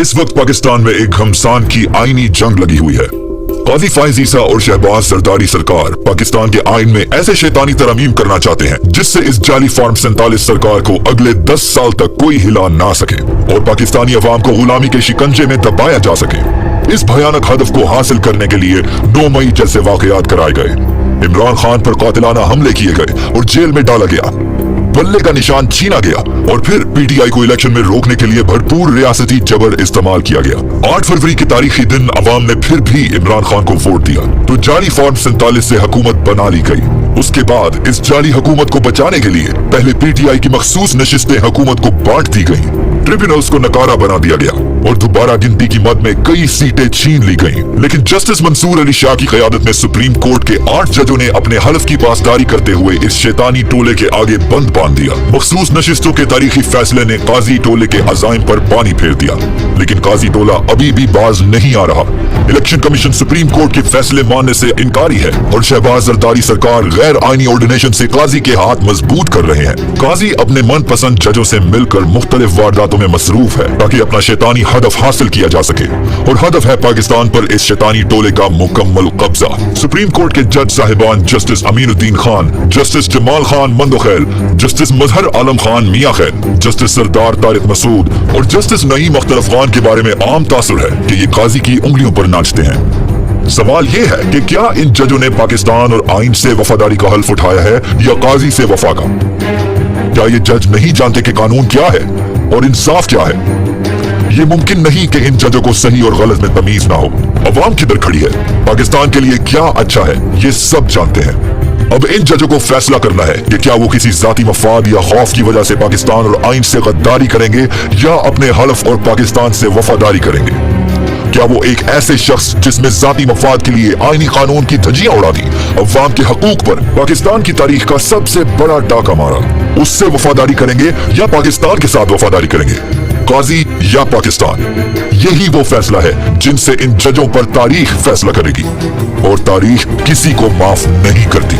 इस वक्त पाकिस्तान में एक घमसान की आईनी जंग लगी हुई है। काजी फाइज ईसा और शहबाज जरदारी सरकार पाकिस्तान के आइन में ऐसे शैतानी तरमीम करना चाहते हैं जिससे इस जाली फॉर्म 47 सरकार को अगले 10 साल तक कोई हिला ना सके और पाकिस्तानी अवाम को गुलामी के शिकंजे में दबाया जा सके। इस भयानक हदफ को हासिल करने के लिए 9 मई जैसे वाकयात कराए गए। इमरान खान पर कातिलाना हमले किए गए और जेल में डाला गया, बल्ले का निशान छीना गया और फिर पीटीआई को इलेक्शन में रोकने के लिए भरपूर रियासती जबर इस्तेमाल किया गया। 8 फरवरी के तारीखी दिन अवाम ने फिर भी इमरान खान को वोट दिया तो जाली फॉर्म 47 से हुकूमत बना ली गई। उसके बाद इस जाली हुकूमत को बचाने के लिए पहले पीटीआई की मखसूस नशिस्तें हुकूमत को बांट दी गई, ट्रिब्यूनल्स को नकारा बना दिया गया और दोबारा गिनती की मद में कई सीटें छीन ली गईं। लेकिन जस्टिस मंसूर अली शाह की क़यादत में सुप्रीम कोर्ट के 8 जजों ने अपने हलफ की पासदारी करते हुए इस शैतानी टोले के आगे बंद बांध दिया। मखसूस नशिस्तों के तारीखी फैसले ने काजी टोले के अज़ाइम पर पानी फेर दिया, लेकिन काजी टोला अभी भी बाज नहीं आ रहा। इलेक्शन कमीशन सुप्रीम कोर्ट के फैसले मानने से इनकारी है और शहबाज जरदारी सरकार गैर आईनी ऑर्डिनेशन से काजी के हाथ मजबूत कर रहे हैं। काजी अपने मनपसंद जजों से मिलकर मुख्तलिफ वारदातों में मसरूफ है ताकि अपना शैतानी हदफ हासिल किया जा सके और हदफ है पाकिस्तान पर इस शैतानी टोले का मुकम्मल कब्जा। सुप्रीम कोर्ट के जज साहिबान justice Aminuddin Khan, justice Jamal Khan Mandokhail, justice Mazhar Alam Khan Miankhel, justice सरदार तारिक मसूद और जस्टिस नईम अख्तर अफगान के बारे में आम तासुर है कि ये काजी की उंगलियों पर नाचते हैं। सवाल ये है कि क्या इन जजों ने पाकिस्तान और आइन से वफादारी का हल्फ उठाया है या काजी से वफा का? क्या ये जज नहीं जानते कि कानून क्या है और इंसाफ क्या है? ये मुमकिन नहीं कि इन जजों को सही और गलत में तमीज ना हो। अवाम किधर खड़ी है, पाकिस्तान के लिए क्या अच्छा है, ये सब जानते हैं। अब इन जजों को फैसला करना है कि क्या वो किसी जाती मफाद या खौफ की वजह से पाकिस्तान और आइन से गद्दारी करेंगे या अपने हलफ और पाकिस्तान से वफादारी करेंगे। क्या वो एक ऐसे शख्स जिसमें जाती मफाद के लिए आईनी कानून की धज्जियां उड़ा दी, अवाम के हकूक पर पाकिस्तान की तारीख का सबसे बड़ा डाका मारा, उससे वफादारी करेंगे या पाकिस्तान के साथ वफादारी करेंगे? काजी या पाकिस्तान, यही वो फैसला है जिनसे इन जजों पर तारीख फैसला करेगी और तारीख किसी को माफ नहीं करती।